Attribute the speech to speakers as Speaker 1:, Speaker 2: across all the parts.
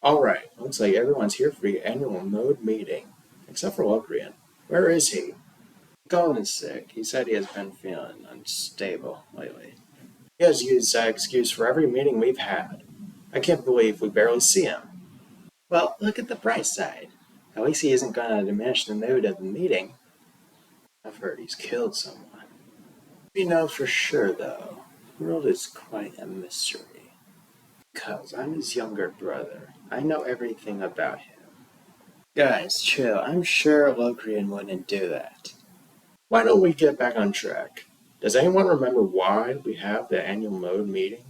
Speaker 1: Alright, looks like everyone's here for the annual mode meeting. Except for Locrian. Where is he? Colin's sick. He said he has been feeling unstable lately. He has used that excuse for every meeting we've had. I can't believe we barely see him. Well, look at the bright side. At least he isn't going to diminish the mood of the meeting. I've heard he's killed someone. We know for sure, though. The world is quite a mystery. Because I'm his younger brother. I know everything about him. Guys, chill. I'm sure Locrian wouldn't do that. Why don't we get back on track? Does anyone remember why we have the annual mode meeting?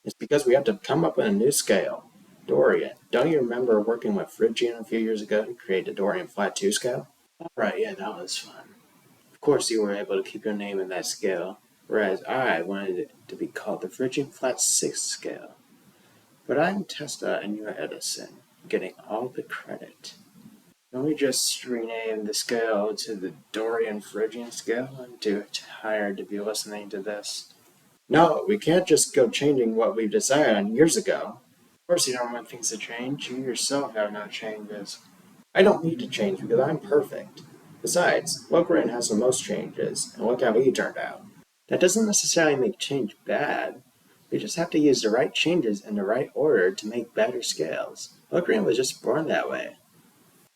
Speaker 1: It's because we have to come up with a new scale. Dorian, don't you remember working with Phrygian a few years ago to create the Dorian Flat 2 scale? Alright, yeah, that was fun. Of course you were able to keep your name in that scale, whereas I wanted it to be called the Phrygian Flat 6 scale. But I'm Testa and you're Edison, getting all the credit. Can we just rename the scale to the Dorian Phrygian scale? I'm too tired to be listening to this. No, we can't just go changing what we've decided on years ago. Of course you don't want things to change. You yourself have no changes. I don't need to change because I'm perfect. Besides, Locrian has the most changes, and look how he turned out. That doesn't necessarily make change bad. We just have to use the right changes in the right order to make better scales. Locrian was just born that way.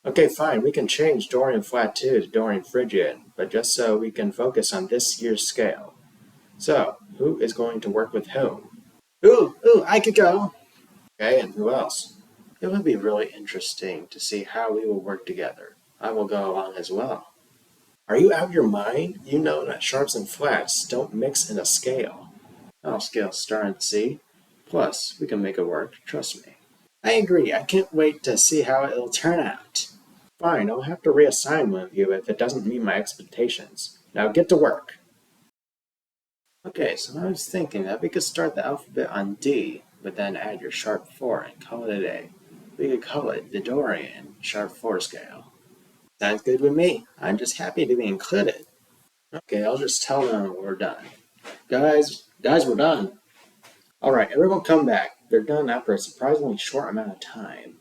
Speaker 1: Okay, fine, we can change Dorian Flat 2 to Dorian Phrygian, but just so we can focus on this year's scale. So, who is going to work with whom? Ooh, I could go! Okay, and who else? It would be really interesting to see how we will work together. I will go along as well. Are you out of your mind? You know that sharps and flats don't mix in a scale. All scales start at C. Plus, we can make it work, trust me. I agree, I can't wait to see how it'll turn out. Fine, I'll have to reassign one of you if it doesn't meet my expectations. Now get to work. Okay, so I was thinking that we could start the alphabet on D, but then add your sharp 4 and call it a day. We could call it the Dorian sharp 4 scale. Sounds good with me. I'm just happy to be included. Okay, I'll just tell them we're done. Guys, we're done. Alright, everyone come back. They're done after a surprisingly short amount of time.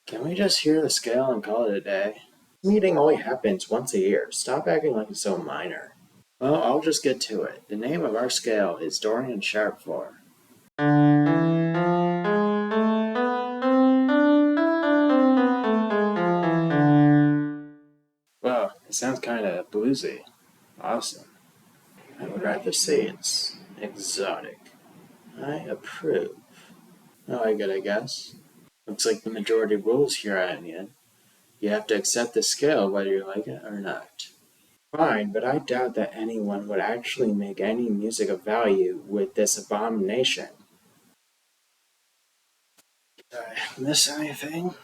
Speaker 1: Can we just hear the scale and call it a day? This meeting only happens once a year. Stop acting like it's so minor. Well, I'll just get to it. The name of our scale is Dorian Sharp 4. Wow, it sounds kind of bluesy. Awesome. I would rather say it's exotic. I approve. Oh, I get, I guess. Looks like the majority rules here at Onion. You have to accept the scale whether you like it or not. Fine, but I doubt that anyone would actually make any music of value with this abomination. Did I miss anything?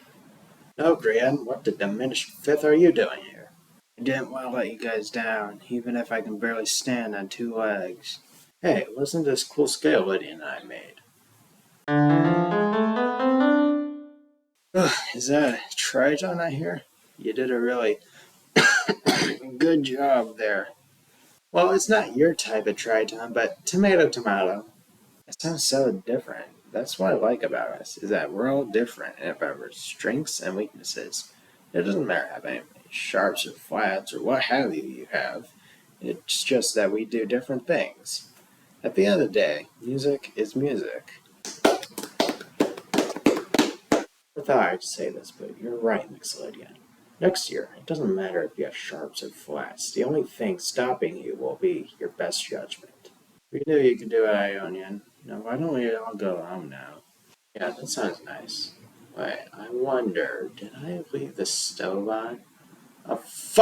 Speaker 1: No, Grian, what the diminished fifth are you doing here? I didn't want to let you guys down, even if I can barely stand on 2 legs. Hey, listen to this cool scale Lydia and I made. Is that a tritone I hear? You did a really good job there. Well, it's not your type of tritone, but tomato, tomato. It sounds so different. That's what I like about us, is that we're all different and of our strengths and weaknesses. It doesn't matter how many sharps or flats or what have you have. It's just that we do different things. At the end of the day, music is music. I thought I'd say this, but you're right, Mixolydian. Next year, it doesn't matter if you have sharps or flats. The only thing stopping you will be your best judgment. We knew you could do it, Ionian. Now, why don't we all go home now? Yeah, that sounds nice. Wait, I wonder, did I leave the stove on? Oh, fuck!